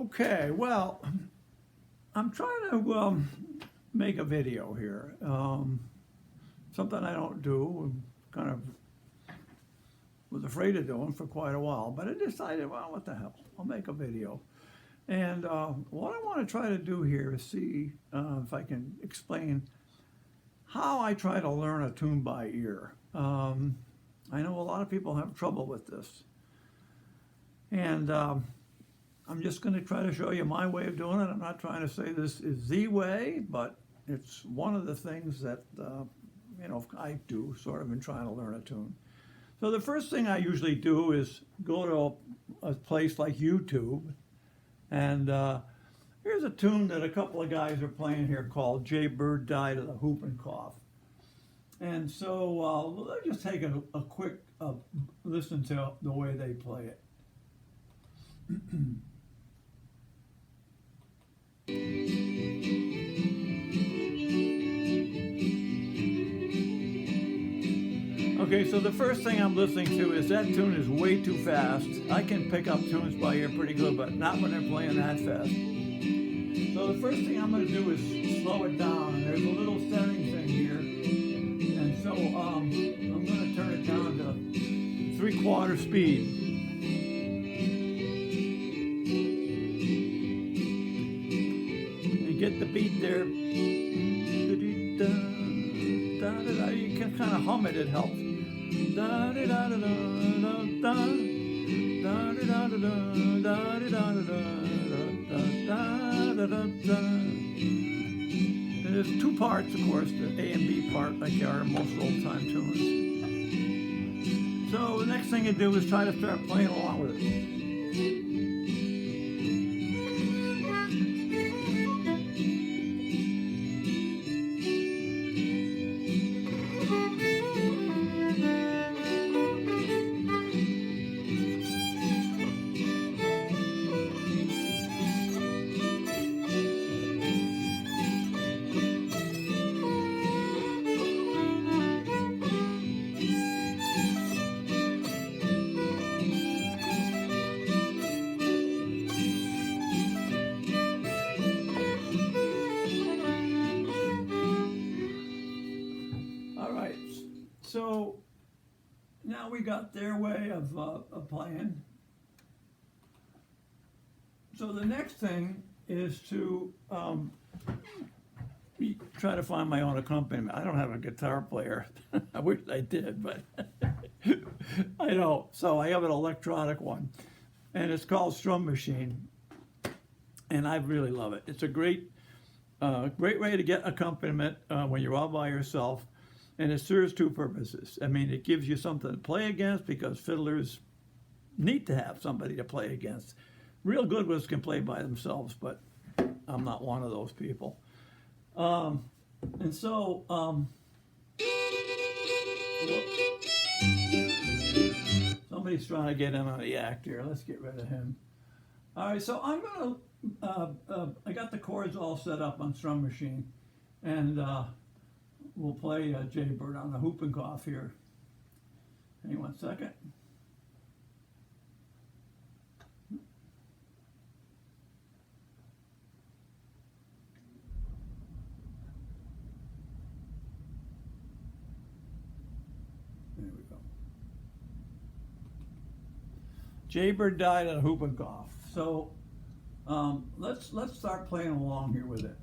Okay, well, I'm trying to make a video here. Something I don't do, kind of was afraid of doing for quite a while, but I decided, well, what the hell, I'll make a video. And what I want to try to do here is see if I can explain how I try to learn a tune by ear. I know a lot of people have trouble with this. And I'm just going to try to show you my way of doing it. I'm not trying to say this is the way, but it's one of the things that, I do sort of in trying to learn a tune. So the first thing I usually do is go to a place like YouTube, and here's a tune that a couple of guys are playing here called Jaybird Died of the Whoopin' Cough. And so let's just take a quick listen to the way they play it. Okay, so the first thing I'm listening to is that tune is way too fast. I can pick up tunes by ear pretty good, but not when they're playing that fast. So the first thing I'm going to do is slow it down. And there's a little setting thing here. And so I'm going to turn it down to 3/4 speed. And get the beat there. You can kind of hum it, it helps. And there's two parts, of course, the A and B part, like there are in most old-time tunes. So the next thing you do is try to start playing along with it. So now we got their way of playing. So the next thing is to try to find my own accompaniment. I don't have a guitar player. I wish I did, but I don't. So I have an electronic one, and it's called Strum Machine, and I really love it. It's a great way to get accompaniment when you're all by yourself. And it serves two purposes. I mean, it gives you something to play against because fiddlers need to have somebody to play against. Real good ones can play by themselves, but I'm not one of those people. And so, somebody's trying to get in on the act here. Let's get rid of him. All right, so I'm going to, I got the chords all set up on Strum Machine, and we'll play Jaybird on the Whoopin' Cough here. Hang on 1 second. There we go. Jaybird Died of the Whoopin' Cough. So let's start playing along here with it.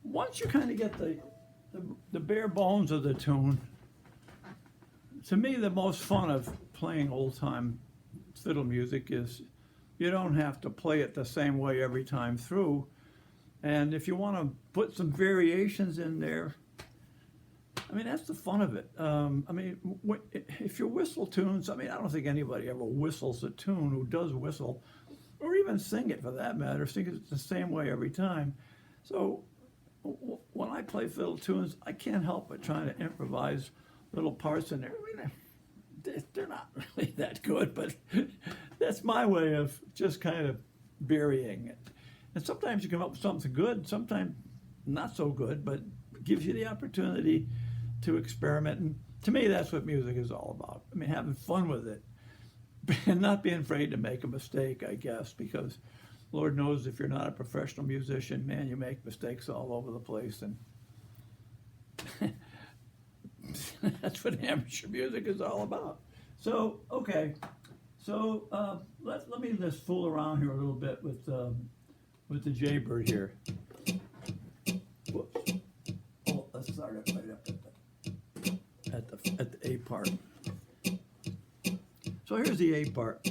once you kind of get the bare bones of the tune, to me the most fun of playing old time fiddle music is you don't have to play it the same way every time through. And if you want to put some variations in there, I mean, that's the fun of it. I mean, if you whistle tunes, I mean, I don't think anybody ever whistles a tune who does whistle, or even sing it for that matter, sing it the same way every time. So when I play fiddle tunes, I can't help but trying to improvise little parts in there. I mean, they're not really that good, but that's my way of just kind of varying it. And sometimes you come up with something good, sometimes not so good, but it gives you the opportunity to experiment. And to me, that's what music is all about. I mean, having fun with it and not being afraid to make a mistake, I guess, because Lord knows if you're not a professional musician, man, you make mistakes all over the place. And that's what amateur music is all about. So, okay. So let me just fool around here a little bit with the Jaybird here. Whoops. Oh, let's start it right up at the A part. So here's the A part.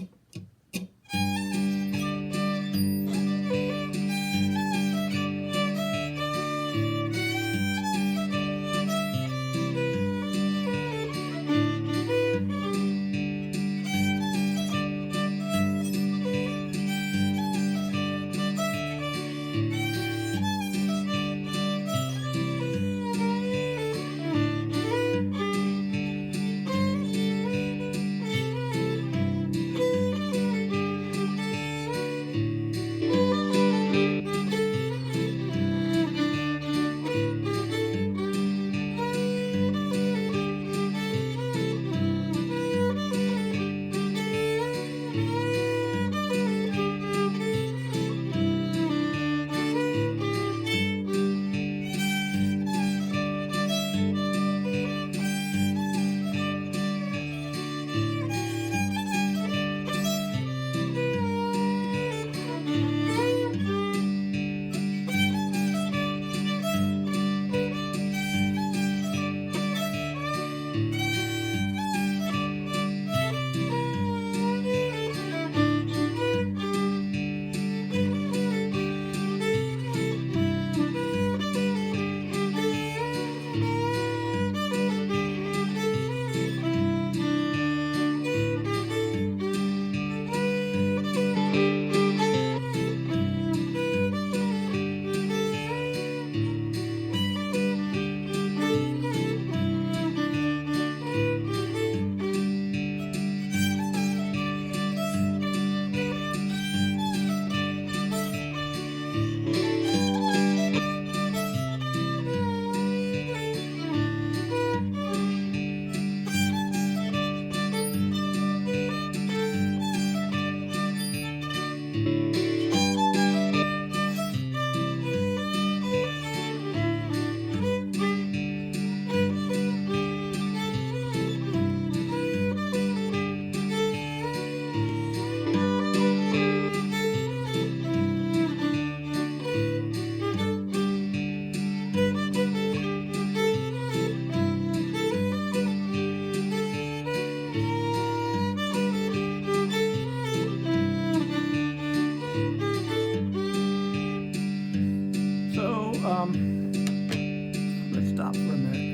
Let's stop for a minute.